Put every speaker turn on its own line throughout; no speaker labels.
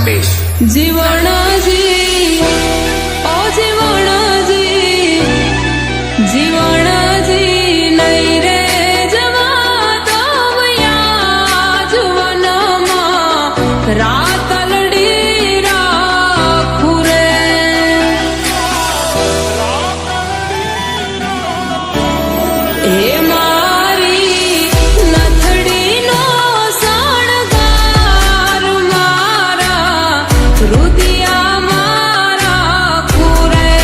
બેસ.
જીવણજી ઓ જીવણજી જીવણજી નહીં રે જવા દમયા જુવનમાં રાત લડી રાખું રે. હે મારી નથડીનો શણગાર મારા રુદિયા મારા ખુરે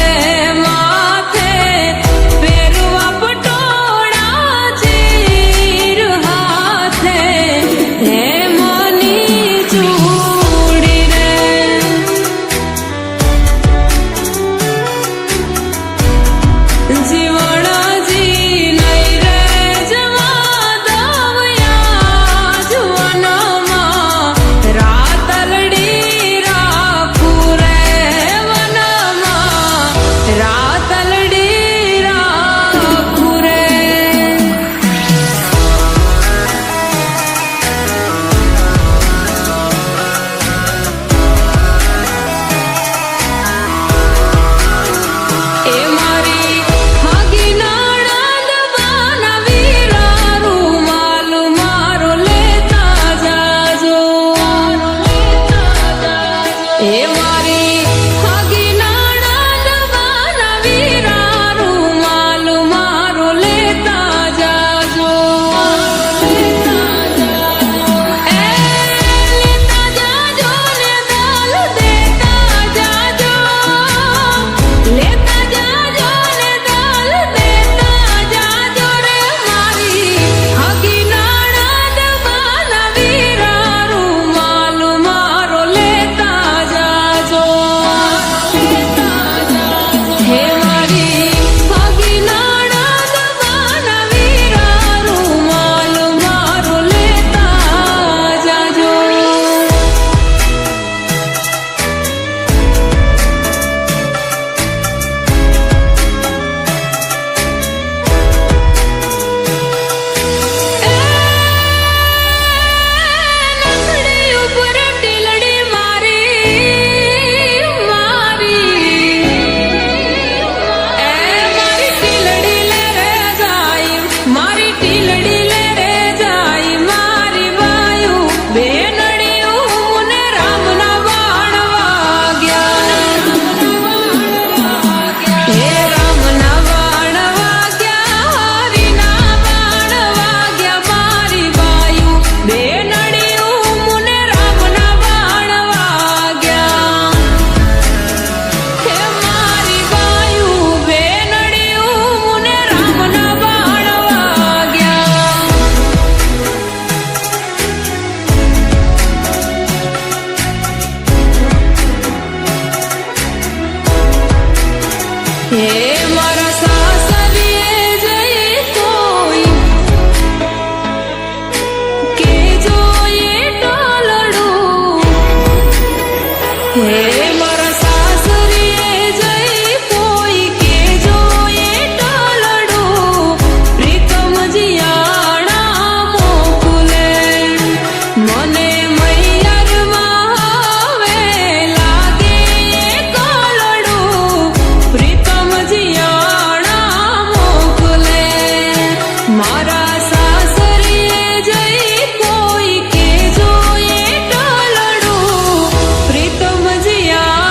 માથે પહેરવા પટોળા ચીર હાથે હે મની ચૂડી રે. જીવણજી નહીં રે જવા દમયા જુવનમાં રાત લડી રાખું રે વનમાં રાત લડી રાખું રે. એ મારી હગીનાળા દબાના વીરા રૂમાલ મારો લેતા જાજો. એ મારી હગીનાળા દબાના વીરા રૂમાલ મારો લેતા જાજો. એ લેતા જાજો ને દાલ દેતા જાજો. લેતા જાજો ને દાલ દેતા જાજો રે મારી હગીનાળા દબાના વીરા રૂમાલ મારો લેતા જાજો. હે મારી હગીનાળા દબાના વીરા રૂમાલ મારો લેતા જાજો. નથડી ઉપર ટીલડી મારી મારી ટીલડી લે રે જાય મારી ટીલડી લે રે જાય મારી વાયુ બેનડિયું ને રામના બાણ વાગ્યા. હે રામના બાણ વાગ્યા હરિના બાણ વાગ્યા મારી વાયુ બેનડિયું ને રામના બાણ વાગ્યા. હે મારી વાયુ બેનડિયું ને રામના બાણ વાગ્યા. હે મારા સાસરીએ જઈ કોઈ કે જોઈએ ટોલડું. હે મારા સાસરીએ જઈ કોઈ કે જોઈએ ટોલડું. પ્રીતમ જીયાણા મોકલે મને મૈયરમાં હવે લાગે કોલડું. પ્રીતમ જીયાણા મોકલે મારા સાસરીએ જઈ કોઈ કે જોઈએ ટોલડું. પ્રીતમ જીયા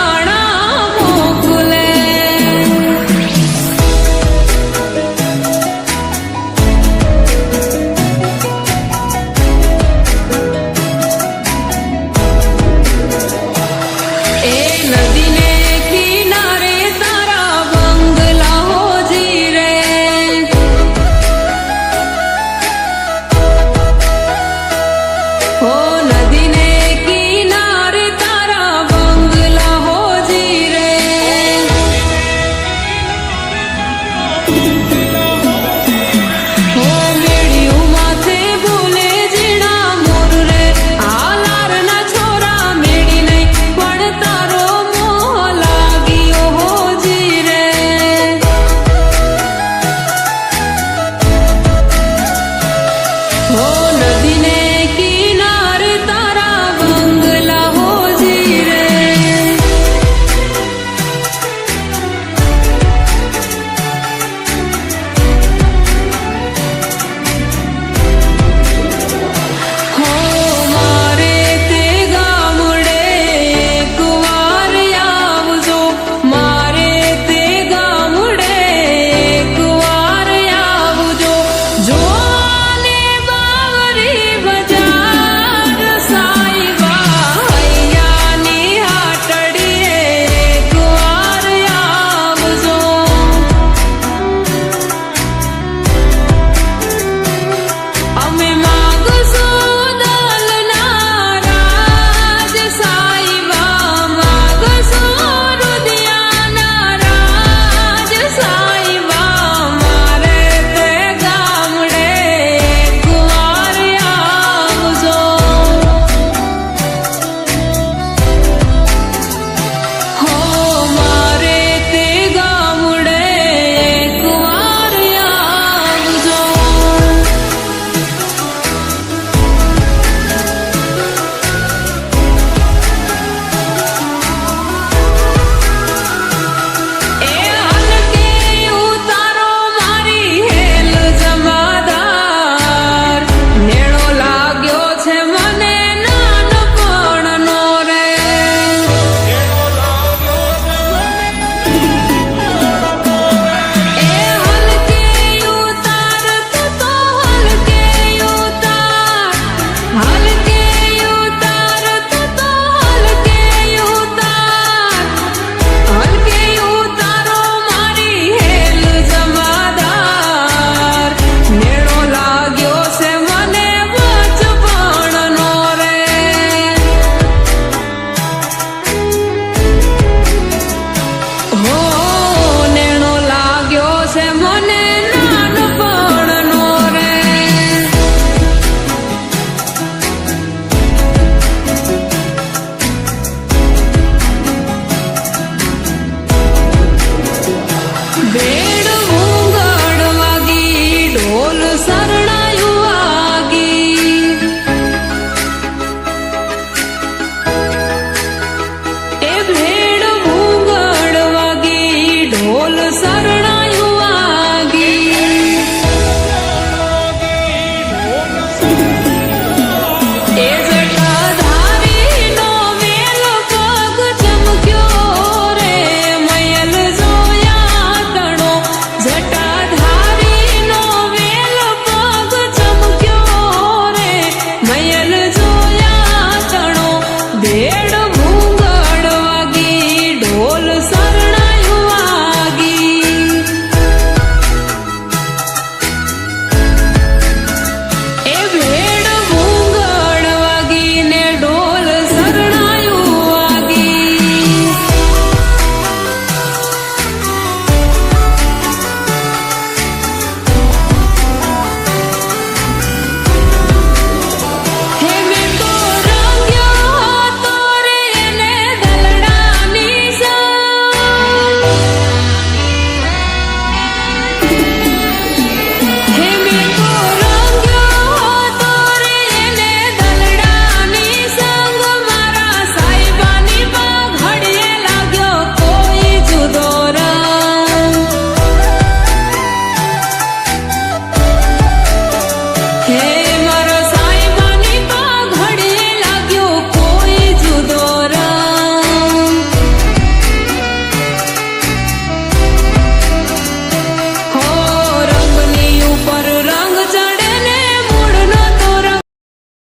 એ ભેટ